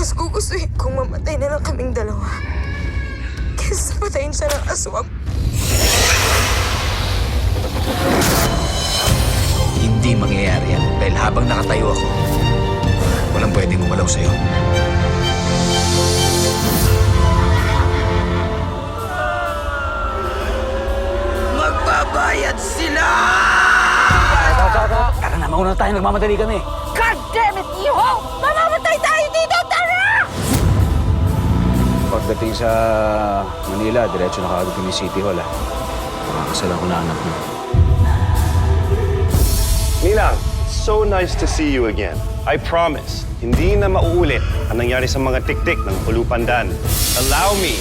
Mas gugustuhin kong mamatay na lang kaming dalawa. Kesa patayin siya ng aswang. Hindi mangyayari yan dahil habang nakatayo ako, walang pwedeng gumalaw sa'yo. Magbabayad sila! Tara na, mauna tayo. Nagmamadali kami. God damn it, Iho! Mamamatay tayo dito! Tara! Pagdating sa Manila, diretso na kaagad kami City Hall, ah. Makakasalan ko na anak mo. Nilang, so nice to see you again. I promise, hindi na mauulit ang nangyari sa mga tiktik ng Ulupandan. Allow me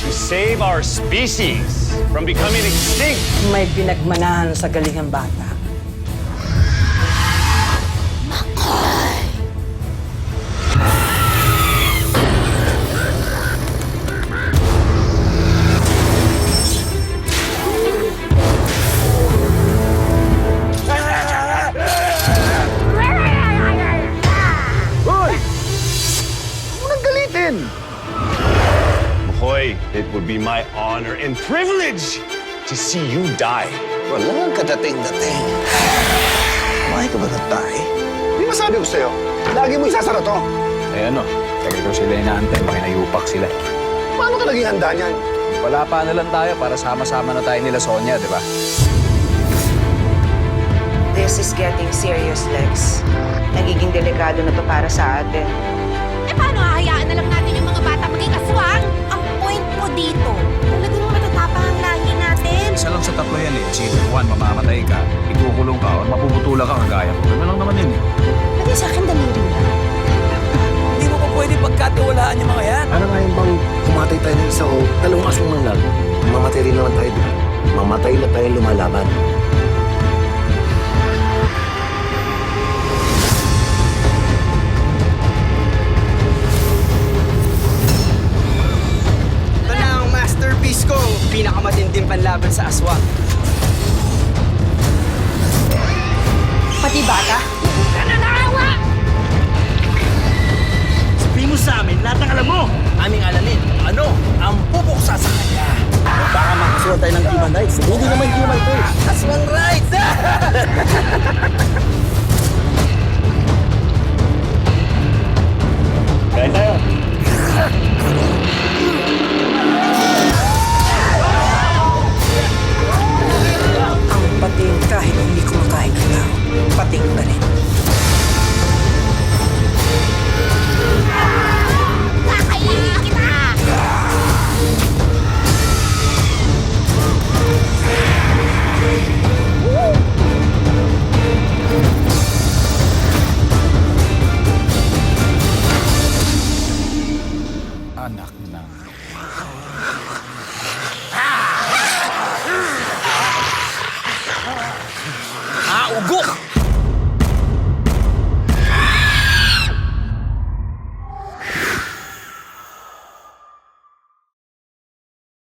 to save our species from becoming extinct. May pinagmanahan sa galingang bata. Makoy, it would be my honor and privilege to see you die. Walang kadating-dating. Kumain ka ba ng tae? Di ba sabi ko sa'yo, lagi mo isasara to? Eh ano, tagal ko sila inaantay. Makinayupak sila. Paano ka naging handa niyan? Wala pa na lang tayo para sama-sama na tayo nila Sonia, di ba? This is getting serious, Lex. Nagiging delikado na to para sa atin. Eh paano hahayaan na lang natin yung mga bata maging aswang? Ang point ko dito, talagang matatapang ang lahi natin. Isa lang sa tatlo yan eh. Si Juan, mamamatay ka, ikukulong ka, o mapuputula ka kagaya ko. Gano'n lang naman yun eh. Pwede sa akin daliri lang. Hindi mo pa pwede pagkatiwalaan yung mga yan. Ano nga yung bang kumatay tayo ng isa o dalawang aswang ng lang? Mamatay rin naman tayo, di ba? Mamatay na tayo lumalaban. Ito na ang masterpiece ko. Pinakamatinding panlaban sa aswang. Pati bata? Nananawa! Sabihin mo sa amin, lahat ng alam mo. Aming alamin kung ano ang pupuksa sa kanya. Baka makasuhan tayo ng human rights. Hindi naman human to. Aswang rights! Kaya tayo. Ang pating kahit hindi kumakain ng tao, pating pa rin. Kakainin kita! Anak ng... Ugok!